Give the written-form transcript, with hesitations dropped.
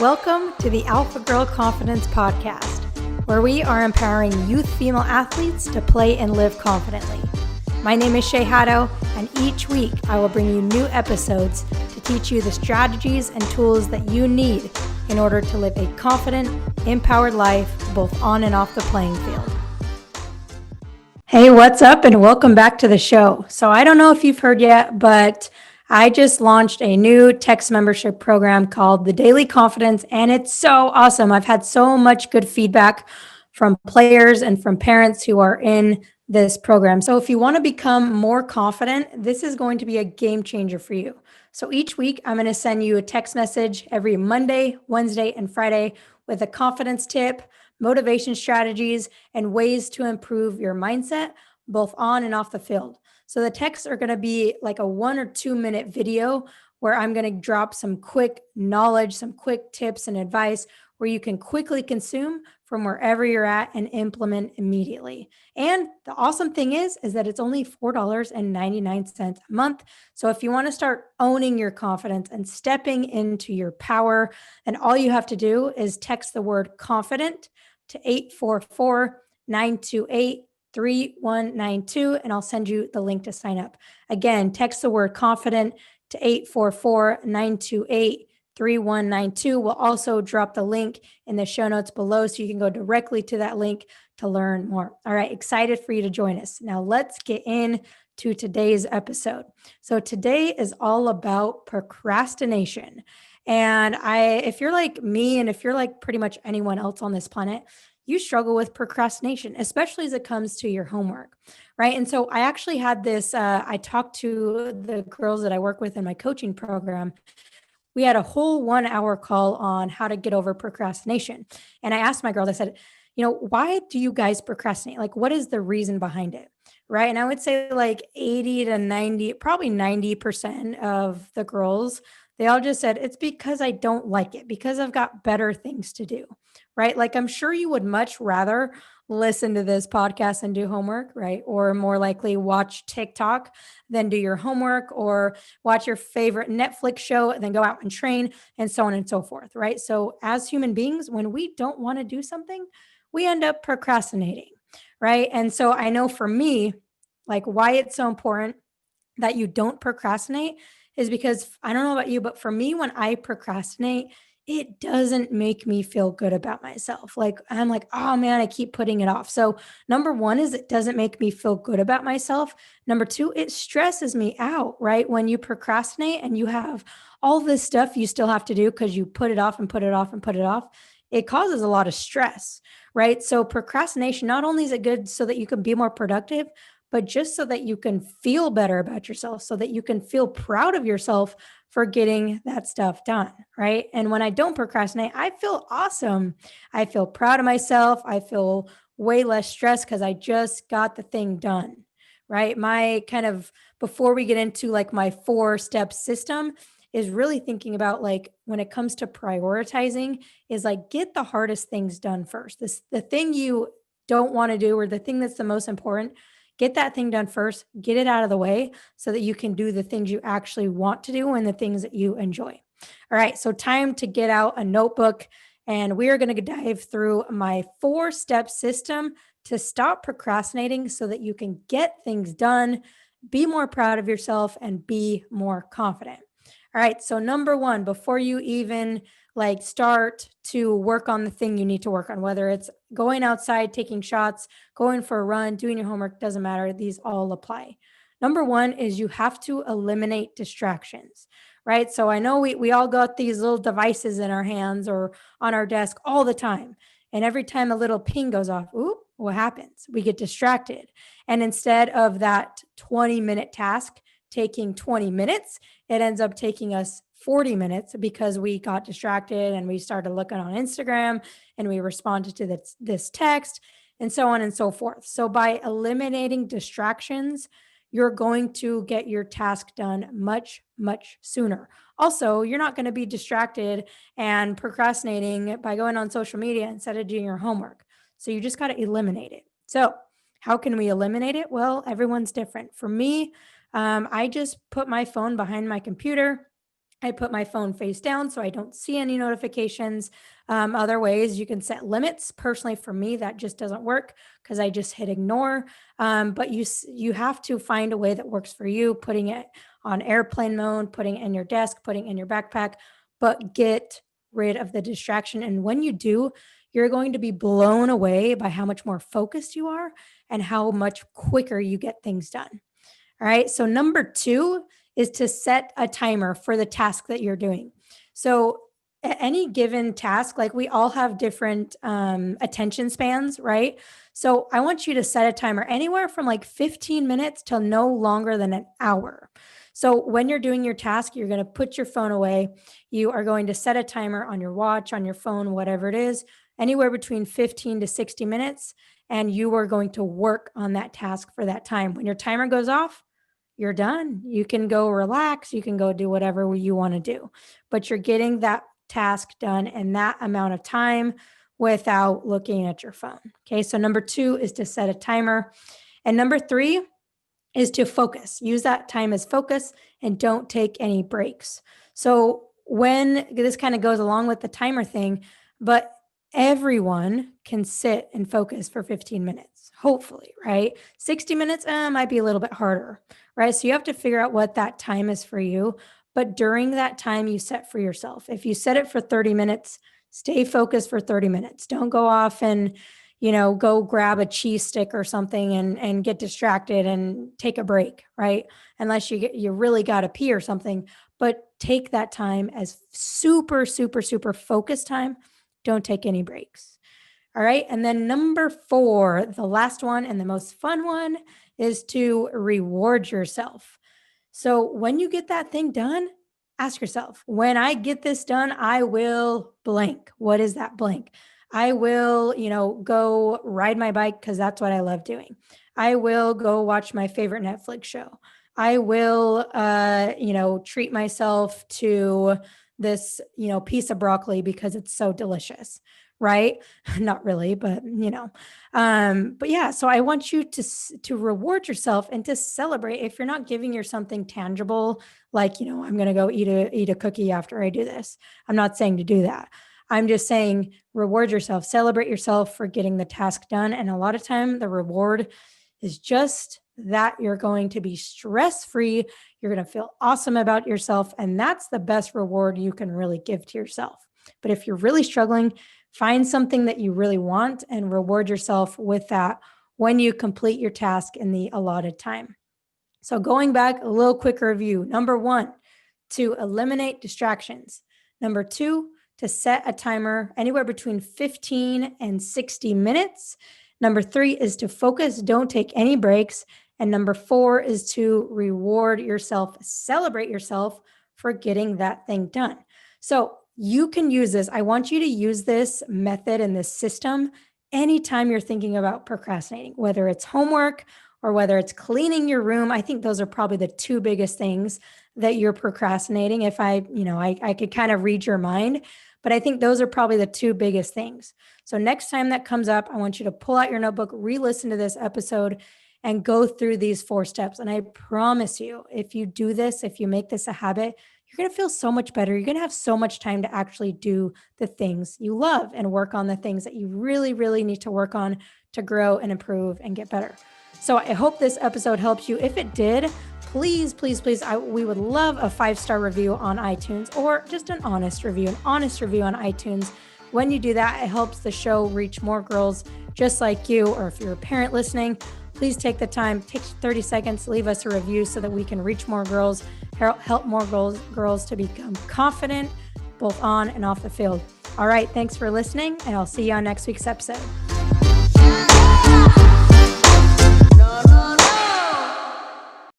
Welcome to the Alpha Girl Confidence Podcast, where we are empowering youth female athletes to play and live confidently. My name is Shay, and each week I will bring you new episodes to teach you the strategies and tools that you need in order to live a confident, empowered life both on and off the playing field. Hey, what's up, and welcome back to the show. So I don't know if you've heard yet, but I just launched a new text membership program called the Daily Confidence, and it's so awesome. I've had so much good feedback from players and from parents who are in this program. So if you want to become more confident, this is going to be a game changer for you. So each week, I'm going to send you a text message every Monday, Wednesday, and Friday with a confidence tip, motivation strategies, and ways to improve your mindset, both on and off the field. So the texts are going to be like a 1 or 2 minute video where I'm going to drop some quick knowledge, some quick tips and advice where you can quickly consume from wherever you're at and implement immediately. And the awesome thing is that it's only $4.99 a month. So if you want to start owning your confidence and stepping into your power, then all you have to do is text the word confident to 844-928-3192, and I'll send you the link to sign up. Again, text the word confident to 844-928-3192. We'll also drop the link in the show notes below so you can go directly to that link to learn more. All right, excited for you to join us. Now let's get into today's episode. So today is all about procrastination. And if you're like me, and if you're like pretty much anyone else on this planet, you struggle with procrastination, especially as it comes to your homework, right? And so I actually had this, I talked to the girls that I work with in my coaching program. We had a whole 1 hour call on how to get over procrastination. And I asked my girls, I said, why do you guys procrastinate? Like, what is the reason behind it? Right. And I would say like 80 to 90, probably 90% of the girls, they all just said, it's because I don't like it, because I've got better things to do. Right. Like, I'm sure you would much rather listen to this podcast and do homework, right? Or more likely watch TikTok than do your homework, or watch your favorite Netflix show and then go out and train, and so on and so forth. Right. So as human beings, when we don't want to do something, we end up procrastinating. Right. And so I know for me, like, why it's so important that you don't procrastinate is because I don't know about you, but for me, when I procrastinate, it doesn't make me feel good about myself. Like, I'm like, oh man, I keep putting it off. So number one is it doesn't make me feel good about myself. Number two, it stresses me out, right? When you procrastinate and you have all this stuff you still have to do because you put it off and put it off and put it off, it causes a lot of stress, right? So procrastination, not only is it good so that you can be more productive, but just so that you can feel better about yourself, so that you can feel proud of yourself for getting that stuff done, right? And when I don't procrastinate, I feel awesome. I feel proud of myself. I feel way less stressed because I just got the thing done, right? My kind of, before we get into like my 4-step system, is really thinking about, like, when it comes to prioritizing, is like, get the hardest things done first. The thing you don't want to do, or the thing that's the most important, get that thing done first, get it out of the way so that you can do the things you actually want to do and the things that you enjoy. All right, so time to get out a notebook, and we are going to dive through my 4-step system to stop procrastinating so that you can get things done, be more proud of yourself, and be more confident. All right, so number one, before you even like start to work on the thing you need to work on, whether it's going outside, taking shots, going for a run, doing your homework, doesn't matter. These all apply. Number one is you have to eliminate distractions, right? So I know we all got these little devices in our hands or on our desk all the time. And every time a little ping goes off, ooh, what happens? We get distracted. And instead of that 20-minute task taking 20 minutes, it ends up taking us 40 minutes because we got distracted and we started looking on Instagram and we responded to this text and so on and so forth. So by eliminating distractions, you're going to get your task done much, much sooner. Also, you're not going to be distracted and procrastinating by going on social media instead of doing your homework. So you just got to eliminate it. So how can we eliminate it? Well, everyone's different. For me, I just put my phone behind my computer. I put my phone face down so I don't see any notifications. Other ways, you can set limits. Personally, for me, that just doesn't work because I just hit ignore. But you have to find a way that works for you, putting it on airplane mode, putting it in your desk, putting it in your backpack, but get rid of the distraction. And when you do, you're going to be blown away by how much more focused you are and how much quicker you get things done. All right. So number 2 is to set a timer for the task that you're doing. So at any given task, like we all have different attention spans, right? So I want you to set a timer anywhere from like 15 minutes to no longer than an hour. So when you're doing your task, you're going to put your phone away. You are going to set a timer on your watch, on your phone, whatever it is, anywhere between 15 to 60 minutes. And you are going to work on that task for that time. When your timer goes off, you're done. You can go relax. You can go do whatever you want to do, but you're getting that task done in that amount of time without looking at your phone. Okay. So number 2 is to set a timer. And number 3 is to focus. Use that time as focus and don't take any breaks. So when this kind of goes along with the timer thing, but everyone can sit and focus for 15 minutes, hopefully, right? 60 minutes might be a little bit harder, right? So you have to figure out what that time is for you. But during that time you set for yourself, if you set it for 30 minutes, stay focused for 30 minutes. Don't go off and, go grab a cheese stick or something and get distracted and take a break, right? Unless you really got to pee or something, but take that time as super, super, super focused time. Don't take any breaks. All right. And then number 4, the last one and the most fun one, is to reward yourself. So when you get that thing done, ask yourself, when I get this done, I will blank. What is that blank? I will, go ride my bike because that's what I love doing. I will go watch my favorite Netflix show. I will, treat myself to this, piece of broccoli because it's so delicious, right? Not really, but but yeah, so I want you to reward yourself and to celebrate. If you're not giving yourself something tangible, like, I'm going to go eat a cookie after I do this. I'm not saying to do that. I'm just saying reward yourself, celebrate yourself for getting the task done. And a lot of time the reward is just that you're going to be stress-free. You're going to feel awesome about yourself. And that's the best reward you can really give to yourself. But if you're really struggling, find something that you really want and reward yourself with that when you complete your task in the allotted time. So going back, a little quick review. Number 1, to eliminate distractions. Number 2, to set a timer anywhere between 15 and 60 minutes. Number 3 is to focus, don't take any breaks. And number 4 is to reward yourself, celebrate yourself for getting that thing done. So you can use this. I want you to use this method and this system anytime you're thinking about procrastinating, whether it's homework or whether it's cleaning your room. I think those are probably the 2 biggest things that you're procrastinating. If I could kind of read your mind, but I think those are probably the 2 biggest things. So next time that comes up, I want you to pull out your notebook, re-listen to this episode, and go through these 4 steps. And I promise you, if you do this, if you make this a habit, you're going to feel so much better. You're going to have so much time to actually do the things you love and work on the things that you really, really need to work on to grow and improve and get better. So I hope this episode helps you. If it did, please, please, please, we would love a 5-star review on iTunes, or just an honest review on iTunes. When you do that, it helps the show reach more girls just like you. Or if you're a parent listening, please take the time, take 30 seconds, leave us a review so that we can reach more girls, help more girls to become confident, both on and off the field. All right, thanks for listening, and I'll see you on next week's episode.